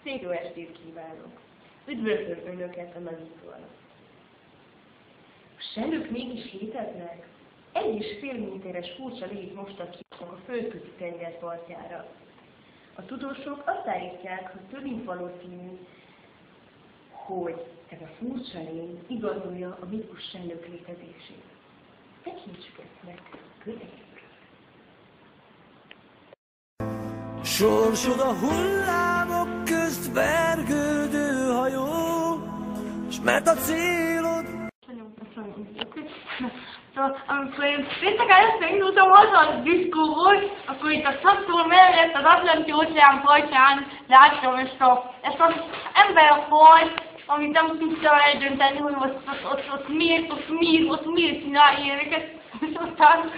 Szép jó estét kívánok! Üdvözlöm Önöket a nagyító alatt. A sellők mégis léteznek? 1,5 méteres furcsa légy mostak ki a földközi tenger partjára. A tudósok azt állítják, hogy több mint valószínű, hogy ez a furcsa lény igazolja a mitikus sellők létezését. Tekintsük ezt meg közelebb. Sorsod a hullámok közt vergődő hajó, s mert a célod... Amikor én péntek előtt megindultam haza a diszkóból, akkor itt a Szakszól mellett az Atlanti óceán partján láttam ezt az emberfajt, amit nem tudtam eldönteni, hogy ott miért csinál ilyeneket. És aztán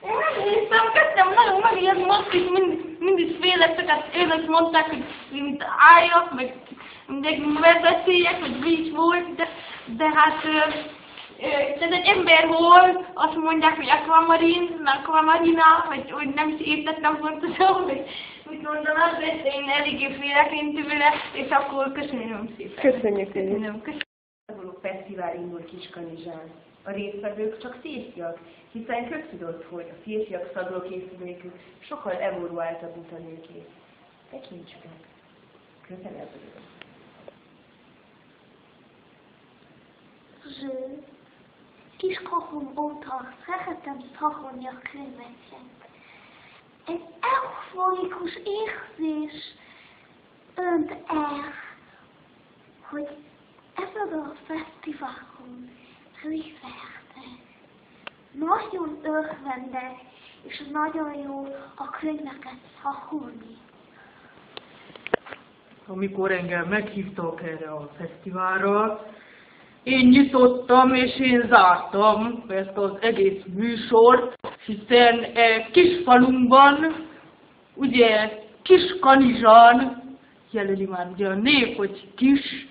én megnéztem, kezdtem nagyon megijedni, azt is mindig félretteket ők mondták, hogy mint álljak, meg beszéljek, hogy víz volt, de hát ez egy ember volt, azt mondják, hogy aquamarina, hogy nem is értettem pontosan, hogy mit mondanak, de én eléggé félek én tőle, és akkor köszönöm szépen. Köszönjük szépen. A fesztivál indul Kiskanizsán. A résztvevők csak férfiak, hiszen köztudott, hogy a férfiak szagolókészülékük sokkal evoluáltabb, mint a nőké. Tekintsük meg közelebbről. Kiskorom óta szeretem szagolni a könyveket. Egy euforikus érzés önt el, hogy ezen a fesztiválon részt vehetek. Nagyon örvendek, és nagyon jó a könyveket szagolni. Amikor engem meghívtak erre a fesztiválra, én nyitottam és én zártam ezt az egész műsort, hiszen kisfalunkban, ugye Kiskanizsán, jelöli már ugye a név, hogy kis,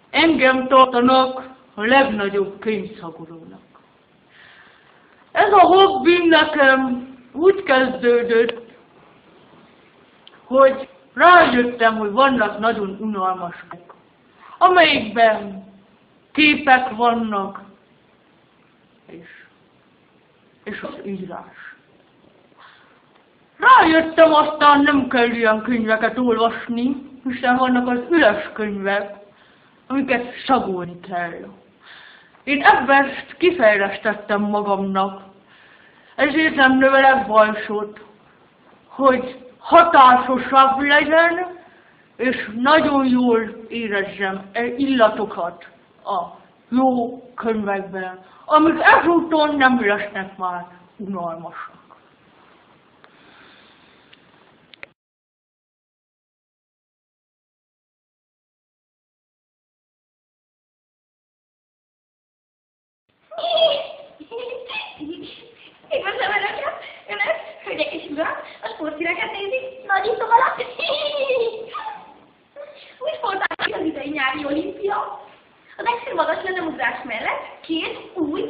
engem tartanak a legnagyobb könyvszagolónak. Ez a hobbim nekem úgy kezdődött, hogy rájöttem, hogy vannak nagyon unalmas könyvek, amelyikben képek vannak, és az írás. Rájöttem, aztán nem kell ilyen könyveket olvasni, hiszen vannak az üres könyvek, amiket szagolni kell. Én ebben kifejlesztettem magamnak, ezért nem növelek bajsot, hogy hatásosabb legyen, és nagyon jól érezzem illatokat a jó könyvekben, amik ezúton nem lesznek már unalmasak. Üdvözlöm Önöket, hölgyek és urak, a sporthíreket nézik, nagyító alatt. Úgy fordálkozik az idei nyári olimpia. Az extrém magas lönemugrás mellett két új,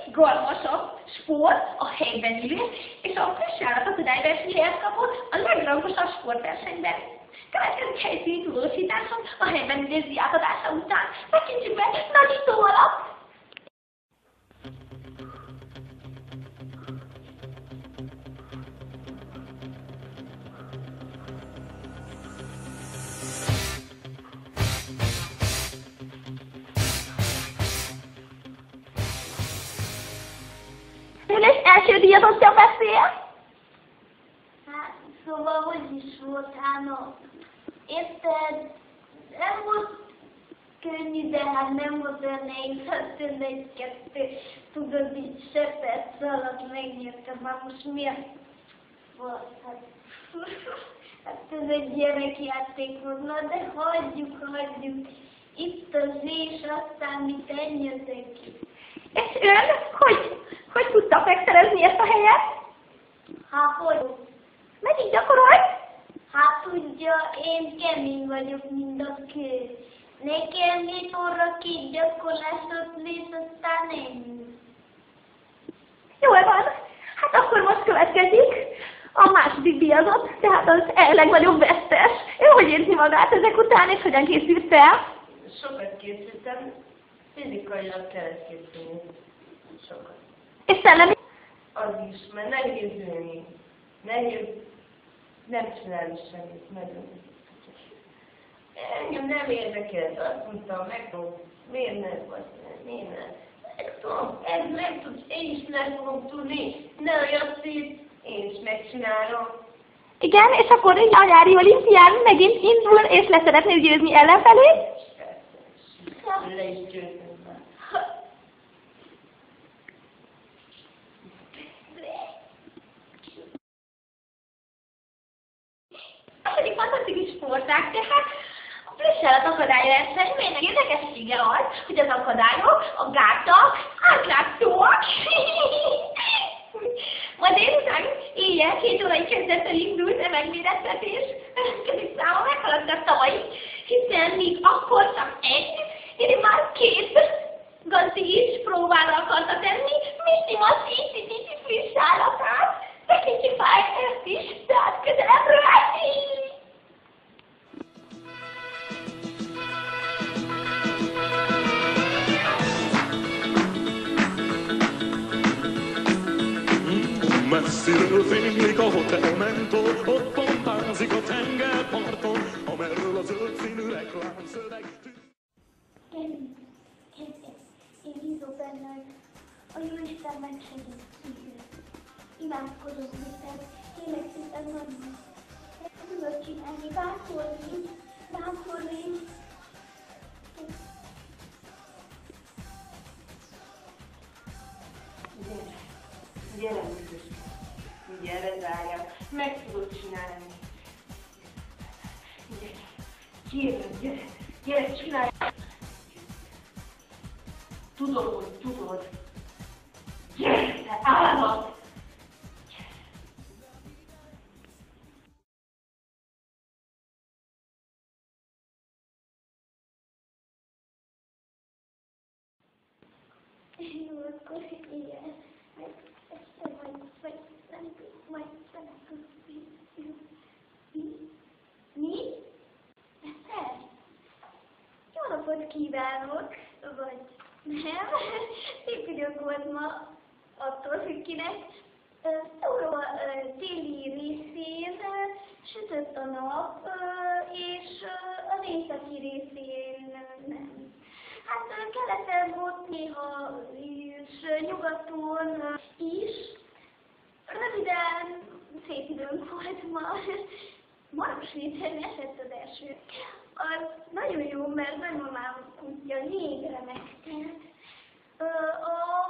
izgalmasabb sport, a helyben ülés és a közsárat akadályversenyhez kapott a legrangosabb sportversenyben. Következik helyszíni tudósításom a helyben ülés diátadása után. Tekintsük meg nagyító alatt! Ülés első díjazottja beszél? Hát, szóval hogy is volt, Hána? Érted? Nem volt könnyű, de hát nem volt olyan nehéz, hát tőle egy-kettő, tudod, így sepet alatt megnyertem, már most miért volt? Hát ez egy gyerekjáték volt, na de hagyjuk. Itt az és aztán mit ennyetek ki. És ön, hogy tudta megszerezni ezt a helyet? Hát hogy? Meddig gyakorolt? Hát tudja, én kemény vagyok, mint a kő. Nekem 7 óra 2 gyakorlásot lesz, aztán ennyi. Jól van. Hát akkor most következik a második díjazott, tehát az legnagyobb vesztes. Ő hogy érzi magát ezek után, és hogyan készült fel? Sokat készültem, fizikailag kellett készülni. Sokat. És szellemi? Az is, mert nehéz ülni. Nehéz nem csinálni semmit, nagyon. Engem nem érdekelt, azt mondtam, megmondom, miért ne? Megtudom, ez meg tudsz, én is meg fogom tudni, ne olyan szép, én is megcsinálom. Igen, és akkor így a nyári olimpián megint indul, és le szeretnél győzni ellenfelé? Persze, le is győzöm már. Az egyik fantasztikus sportág, tehát a plüssállat akadályverseny, melynek érdekessége az, hogy az akadályok, a gátak átlátszóak. Ma délután éjjel 2 órai kezdettel indult a megmérettetés, következik száma meghaladta a tavalyi, hiszen míg akkor csak egy, én már 2 gazdi is próbára akarta tenni, Misty Massi plüssállatát, tekintjük már ezt is, tehát közelebbről. Messziről fénylik a hotelmentól, ott pompázik a tengerparton, amerről a zöld színű reklámszöveg. Én bízom benne, hogy a Jóisten megsegít. Imádkozom, hogy tényleg szépen nagyon. Tudod csinálni, bátorlni. Gyere, Műkös. Gyere, drágám. Meg tudod csinálni. Gyere, csinálj. Tudod, hogy tudod. Gyere, te állat. Jó, akkor igen. Este vagy nem tudom, majd Mi? Eszter? Jó napot kívánok, vagy nem? Szép idő volt ma, attól függ kinek. Európa déli részén sütött a nap, és az északi részén nem. Hát keleten volt néha, és nyugaton is. Röviden szép időnk volt ma. Marosvételni esett az eső. Az nagyon jó, mert nagymamám kutya jégre megtelt. A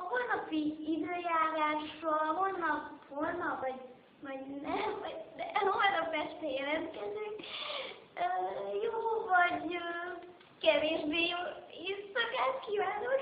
holnapi időjárásra holnap vagy nem, de holnap este jelentkezünk. Jó vagy kevésbé jó éjszakát kívánok!